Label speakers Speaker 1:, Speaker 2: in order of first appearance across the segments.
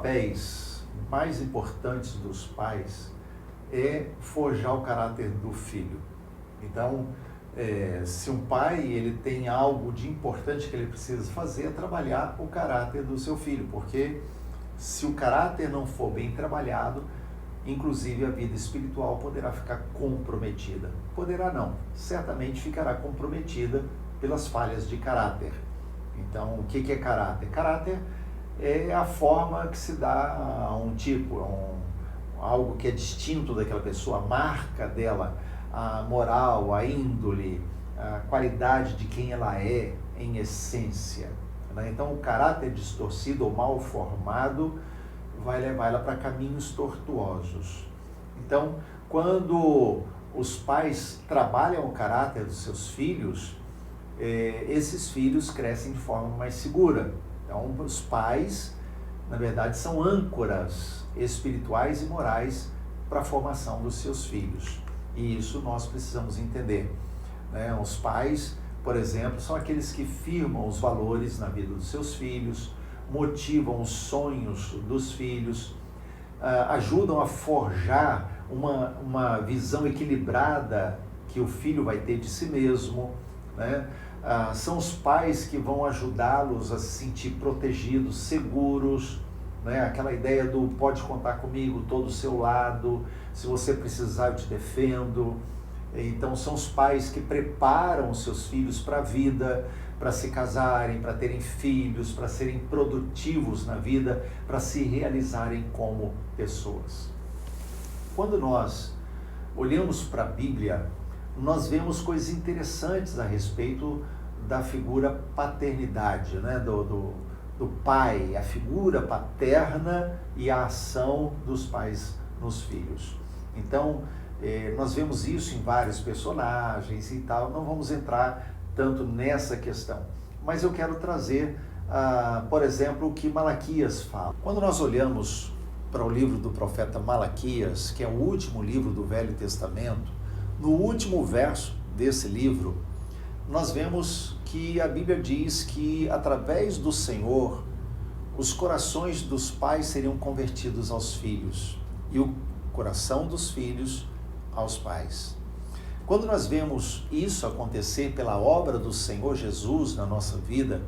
Speaker 1: papéis mais importantes dos pais é forjar o caráter do filho. Então, se um pai ele tem algo de importante que ele precisa fazer, é trabalhar o caráter do seu filho, porque se o caráter não for bem trabalhado, inclusive a vida espiritual poderá ficar comprometida. Poderá não, certamente ficará comprometida pelas falhas de caráter. Então, o que é caráter? Caráter é a forma que se dá a um tipo, algo que é distinto daquela pessoa, a marca dela, a moral, a índole, a qualidade de quem ela é em essência. Então, o caráter distorcido ou mal formado vai levar ela para caminhos tortuosos. Então, quando os pais trabalham o caráter dos seus filhos, esses filhos crescem de forma mais segura. Então, os pais, na verdade, são âncoras espirituais e morais para a formação dos seus filhos. E isso nós precisamos entender. Os pais, por exemplo, são aqueles que firmam os valores na vida dos seus filhos, motivam os sonhos dos filhos, ajudam a forjar uma visão equilibrada que o filho vai ter de si mesmo, são os pais que vão ajudá-los a se sentir protegidos, seguros, aquela ideia do pode contar comigo, estou do seu lado, se você precisar eu te defendo. Então são os pais que preparam os seus filhos para a vida, para se casarem, para terem filhos, para serem produtivos na vida, para se realizarem como pessoas. Quando nós olhamos para a Bíblia, nós vemos coisas interessantes a respeito da figura paternidade, do pai, a figura paterna e a ação dos pais nos filhos. Então, nós vemos isso em vários personagens e tal, não vamos entrar tanto nessa questão. Mas eu quero trazer, por exemplo, o que Malaquias fala. Quando nós olhamos para o livro do profeta Malaquias, que é o último livro do Velho Testamento, no último verso desse livro, nós vemos que a Bíblia diz que através do Senhor, os corações dos pais seriam convertidos aos filhos e o coração dos filhos aos pais. Quando nós vemos isso acontecer pela obra do Senhor Jesus na nossa vida,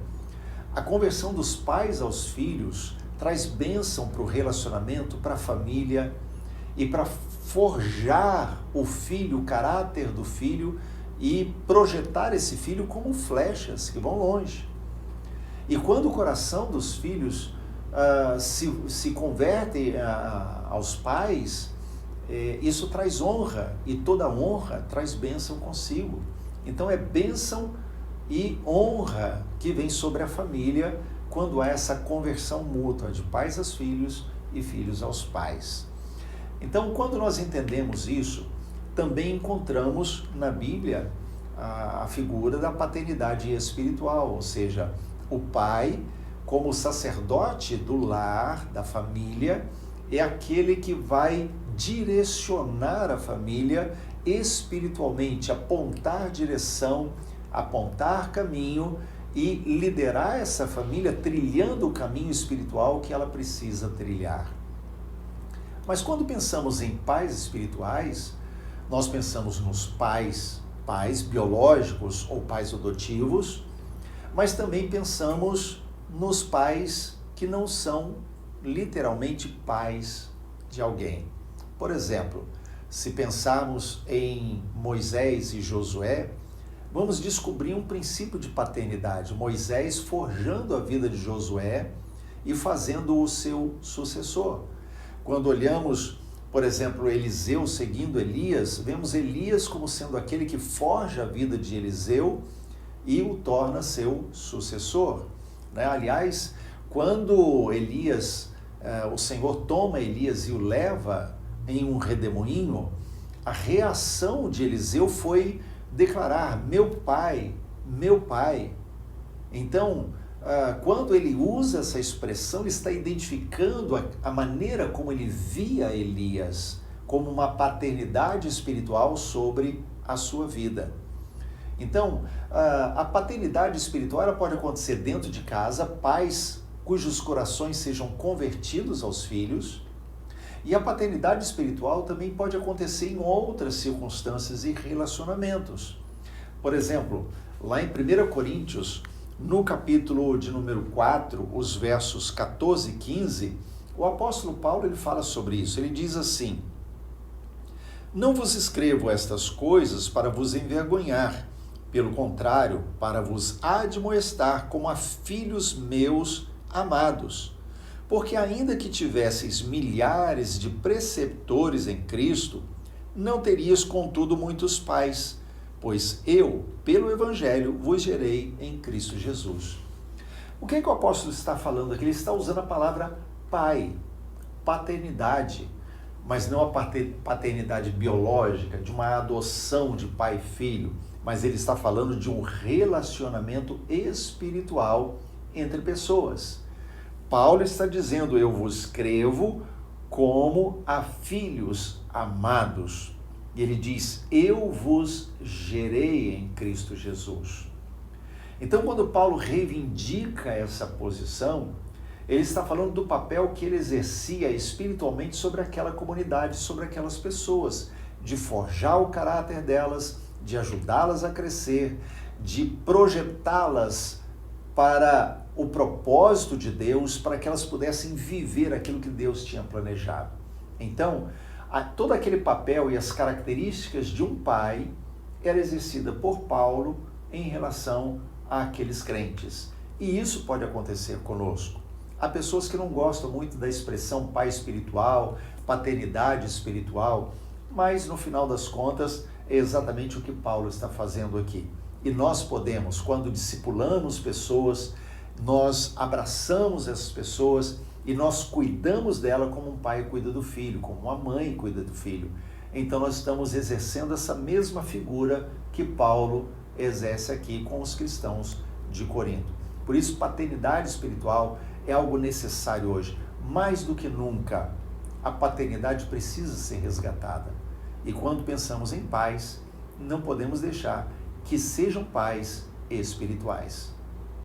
Speaker 1: a conversão dos pais aos filhos traz bênção para o relacionamento, para a família e para forjar o filho, o caráter do filho e projetar esse filho como flechas que vão longe. E quando o coração dos filhos se converte aos pais, isso traz honra, e toda honra traz bênção consigo. Então é bênção e honra que vem sobre a família quando há essa conversão mútua de pais aos filhos e filhos aos pais. Então, quando nós entendemos isso, também encontramos na Bíblia a figura da paternidade espiritual, ou seja, o pai, como sacerdote do lar, da família, é aquele que vai direcionar a família espiritualmente, apontar direção, apontar caminho e liderar essa família trilhando o caminho espiritual que ela precisa trilhar. Mas quando pensamos em pais espirituais, nós pensamos nos pais biológicos ou pais adotivos, mas também pensamos nos pais que não são literalmente pais de alguém. Por exemplo, se pensarmos em Moisés e Josué, vamos descobrir um princípio de paternidade. Moisés forjando a vida de Josué e fazendo o seu sucessor. Quando olhamos, por exemplo, Eliseu seguindo Elias, vemos Elias como sendo aquele que forja a vida de Eliseu e o torna seu sucessor. Aliás, quando o Senhor toma Elias e o leva em um redemoinho, a reação de Eliseu foi declarar: meu pai, meu pai. Então, quando ele usa essa expressão, ele está identificando a maneira como ele via Elias, como uma paternidade espiritual sobre a sua vida. Então, a paternidade espiritual ela pode acontecer dentro de casa, pais cujos corações sejam convertidos aos filhos. E a paternidade espiritual também pode acontecer em outras circunstâncias e relacionamentos. Por exemplo, lá em 1 Coríntios, no capítulo de número 4, os versos 14 e 15, o apóstolo Paulo ele fala sobre isso. Ele diz assim: não vos escrevo estas coisas para vos envergonhar, pelo contrário, para vos admoestar como a filhos meus amados. Porque ainda que tivesseis milhares de preceptores em Cristo, não terias contudo muitos pais, pois eu, pelo Evangelho, vos gerei em Cristo Jesus. O que o apóstolo está falando aqui? Ele está usando a palavra pai, paternidade, mas não a paternidade biológica, de uma adoção de pai e filho, mas ele está falando de um relacionamento espiritual entre pessoas. Paulo está dizendo, eu vos escrevo como a filhos amados. E ele diz, eu vos gerei em Cristo Jesus. Então, quando Paulo reivindica essa posição, ele está falando do papel que ele exercia espiritualmente sobre aquela comunidade, sobre aquelas pessoas, de forjar o caráter delas, de ajudá-las a crescer, de projetá-las para o propósito de Deus, para que elas pudessem viver aquilo que Deus tinha planejado. Então, todo aquele papel e as características de um pai era exercida por Paulo em relação àqueles crentes. E isso pode acontecer conosco. Há pessoas que não gostam muito da expressão pai espiritual, paternidade espiritual, mas no final das contas é exatamente o que Paulo está fazendo aqui. E nós podemos, quando discipulamos pessoas, nós abraçamos essas pessoas e nós cuidamos dela como um pai cuida do filho, como uma mãe cuida do filho. Então nós estamos exercendo essa mesma figura que Paulo exerce aqui com os cristãos de Corinto. Por isso, paternidade espiritual é algo necessário hoje. Mais do que nunca, a paternidade precisa ser resgatada. E quando pensamos em pais, não podemos deixar que sejam pais espirituais.